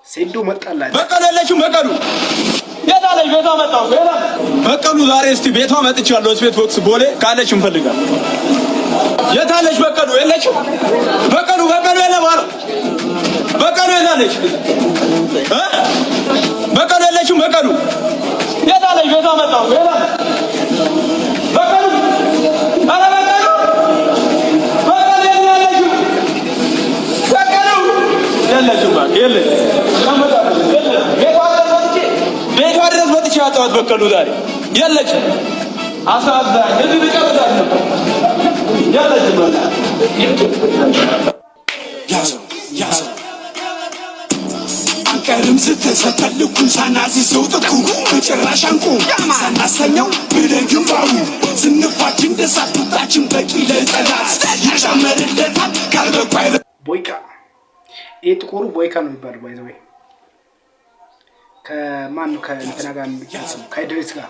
ሴዶ መጣላት በቀሉ የለችም በቀሉ የታለች ቤቷ መጣው በቀሉ ዛሬ እስቲ ቤቷ መጥቻለሁ ስፔት ቦክስ ቦሌ ካለች እንፈልጋለን የታለች በቀሉ የለችም በቀሉ የለም አረ በቀሉ የታለች በቀሉ የለችም በቀሉ የታለች ቤቷ መጣው በቀሉ አረ በቀሉ የለችም ቤቷ ድረስ መጥቼ ያጣሁት በቀሉ ዛሬ የለችም። አሳዛኝ እዚህ ልጨርሳት ነበር የለችም። ያዘው አንቀርም ስትሰተልኩን ሳናሲሰው ጥቁ በጭራሽ አንቁ ሳናሰኘው ብለን ግንባሩ ስንፋችን ደሳቱታችን በቂ ለጠላት ይጨመርለታል ካልበቋይ ቦይካ ይሄ ጥቁሩ ቦይካ ነው የሚባለው ባይዘው ከማን ነው ከእንትና ጋር የሚያስቡ ከድሬስ ጋር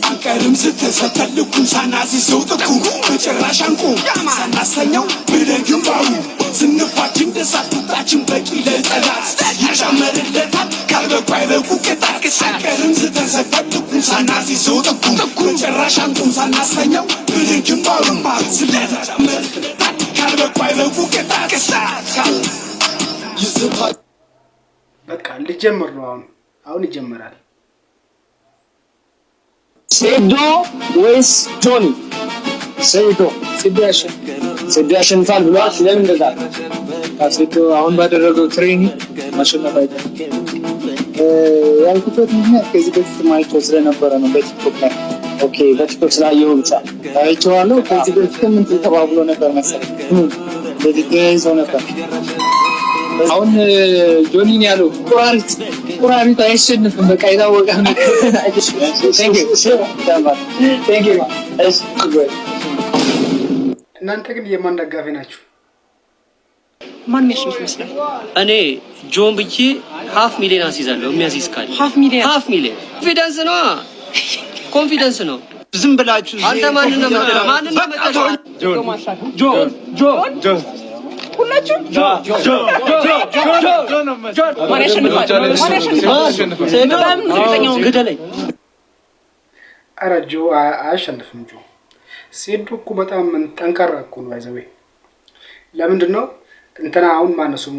አንቀርም ስትሰተልኩን ሳናሲሰው ጥቁ በጭራሽ አንቁ ሳናሰኘው ብለን ግንባሩ ስንፋችን ደሳቱታችን በቂ ለጠላት ይጨመርለታል ካልበቋይ በቁቅጣት አንቀርም ስትሰተልኩን ሳናሲሰው ጥቁ በጭራሽ አንቁ ሳናሰኘው ብለን ግንባሩ ስለተጨመርለታል ካልበቋይ በቁቅጣት ይስፋል በቃ ልጀምር ነው አሁን ይጀምራል ሴዶ ወይስ ጆኒ ሴዶ ያሸንፋል ብሏል ለምን እንደዛ ሴዶ አሁን ባደረገው ትሬኒንግ ማሸነፍ አይደለም ያልኩበት ምክንያት ከዚህ በፊት ማይቶ ስለነበረ ነው በቲክቶክ ላይ ኦኬ በቲክቶክ ስላየው ብቻ አይቼዋለሁ ከዚህ በፊት ምን ተባብሎ ነበር መሰለኝ በዚህ ጋይዞ ነበር አሁን ጆኒን ያለው ቁራሪት አይሸንፍም በቃ የታወቀ ነው እናንተ ግን የማን ደጋፊ ናችሁ ማን የሚያሸንፍ ይመስላል እኔ ጆን ብዬ half million አስይዛለሁ የሚያስይዝ ካለ half million ኮንፊደንስ ነው ዝም ብላችሁ አንተ ማን ነው ጆን ሁላችሁ ማን ያሸንፋል ኧረ ጆ አያሸንፍም ጆ ሴዶ እኮ በጣም ጠንካራ እኮ ነው ባይዘው ለምንድን ነው እንትና አሁን ማነው ስሙ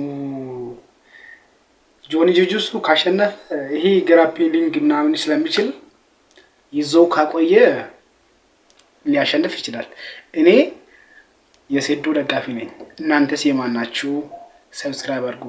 ጆኒ ጁጁሱ ካሸነፈ ይሄ ግራፕሊንግ ምናምን ስለሚችል ይዘው ካቆየ ሊያሸንፍ ይችላል እኔ የሴዶ ደጋፊ ነኝ እናንተስ የማን ናችሁ ሰብስክራይብ አድርጉ